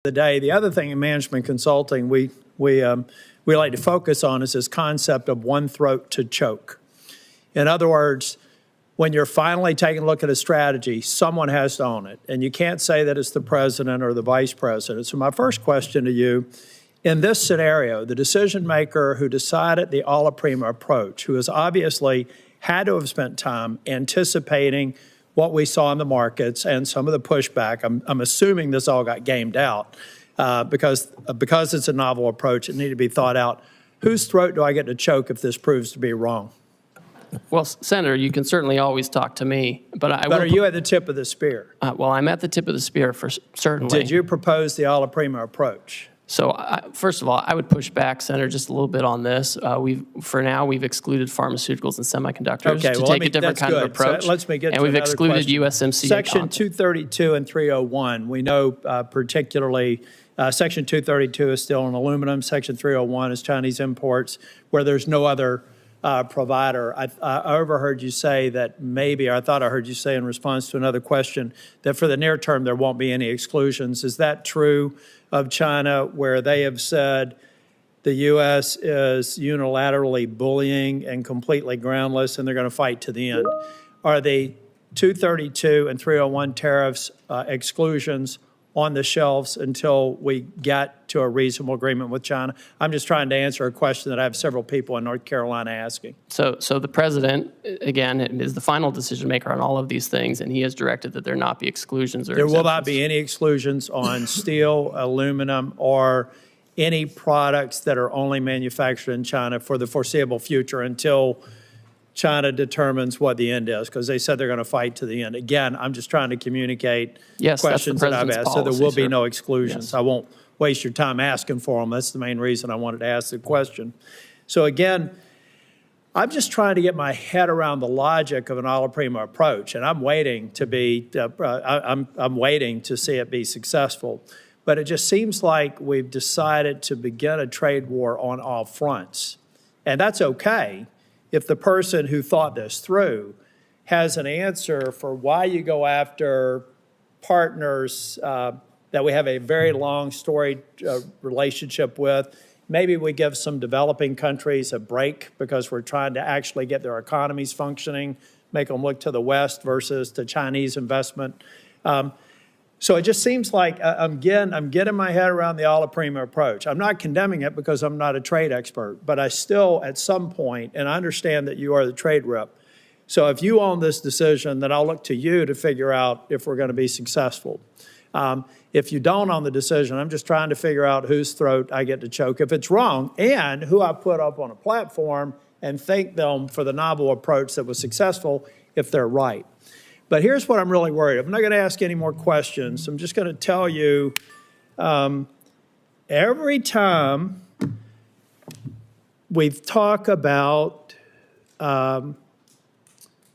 the day. The other thing in management consulting we like to focus on is this concept of one throat to choke. In other words, when you're finally taking a look at a strategy, someone has to own it. And you can't say that it's the president or the vice president. So my first question to you, in this scenario, the decision maker who decided the alla prima approach, who has obviously had to have spent time anticipating what we saw in the markets and some of the pushback, I'm assuming this all got gamed out because it's a novel approach, it needed to be thought out. Whose throat do I get to choke if this proves to be wrong? Well, Senator, you can certainly always talk to me, but are you at the tip of the spear? Well, I'm at the tip of the spear for certainly. Did you propose the alla prima approach? So, first of all, I would push back, Senator, just a little bit on this. For now, we've excluded pharmaceuticals and semiconductors to take a different kind of approach. So let's make it. And we've excluded question. USMCA. Section 232 and 301. We know particularly Section 232 is still on aluminum. Section 301 is Chinese imports, where there's no other provider. I overheard you say that maybe, or I thought I heard you say in response to another question, that for the near term there won't be any exclusions. Is that true of China, where they have said the U.S. is unilaterally bullying and completely groundless and they're going to fight to the end? Are the 232 and 301 tariffs exclusions on the shelves until we get to a reasonable agreement with China? I'm just trying to answer a question that I have several people in North Carolina asking. So the president, again, is the final decision maker on all of these things, and he has directed that there not be exclusions or There exemptions. will not be any exclusions on steel, aluminum, or any products that are only manufactured in China for the foreseeable future until China determines what the end is, because they said they're going to fight to the end. Again, I'm just trying to communicate questions that I've asked, so there will be no exclusions. Yes. I won't waste your time asking for them. That's the main reason I wanted to ask the question. So again, I'm just trying to get my head around the logic of an alla prima approach, and I'm waiting to be. I'm waiting to see it be successful. But it just seems like we've decided to begin a trade war on all fronts, and that's okay if the person who thought this through has an answer for why you go after partners that we have a very long storied relationship with. Maybe we give some developing countries a break because we're trying to actually get their economies functioning, make them look to the West versus to Chinese investment. So it just seems like, I'm getting my head around the alla prima approach. I'm not condemning it because I'm not a trade expert, but I still, at some point, and I understand that you are the trade rep, so if you own this decision, then I'll look to you to figure out if we're going to be successful. If you don't own the decision, I'm just trying to figure out whose throat I get to choke if it's wrong, and who I put up on a platform and thank them for the novel approach that was successful if they're right. But here's what I'm really worried. I'm not going to ask any more questions. I'm just going to tell you, every time we talk about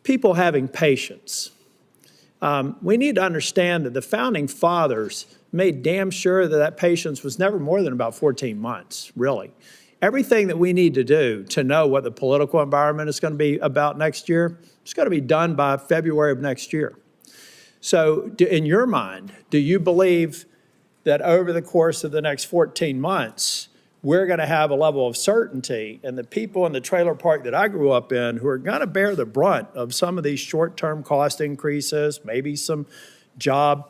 people having patience, we need to understand that the founding fathers made damn sure that that patience was never more than about 14 months, really. Everything that we need to do to know what the political environment is going to be about next year, it's going to be done by February of next year. So in your mind, do you believe that over the course of the next 14 months, we're going to have a level of certainty, and the people in the trailer park that I grew up in who are going to bear the brunt of some of these short-term cost increases, maybe some job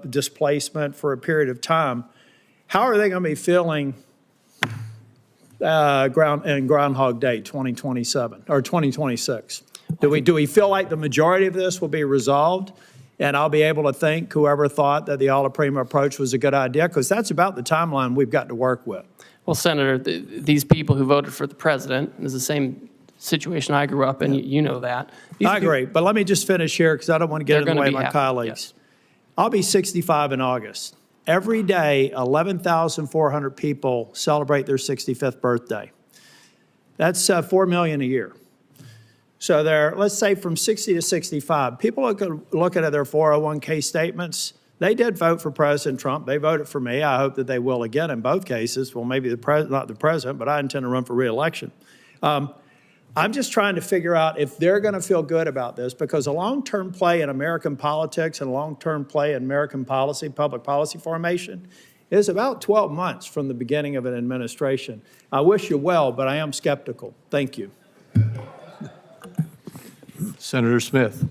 displacement for a period of time, how are they going to be feeling Groundhog Day 2027 or 2026? Do we feel like the majority of this will be resolved and I'll be able to thank whoever thought that the alla prima approach was a good idea? Because that's about the timeline we've got to work with. Well, Senator, these people who voted for the president is the same situation I grew up in. You know that. I agree. But let me just finish here because I don't want to get in the way of my colleagues. Yes. I'll be 65 in August. Every day, 11,400 people celebrate their 65th birthday. That's 4 million a year. So let's say from 60 to 65, people looking at their 401k statements, they did vote for President Trump. They voted for me. I hope that they will again in both cases. Well, maybe not the president, but I intend to run for re-election. I'm just trying to figure out if they're going to feel good about this, because a long-term play in American politics and a long-term play in American policy, public policy formation, is about 12 months from the beginning of an administration. I wish you well, but I am skeptical. Thank you. Senator Smith.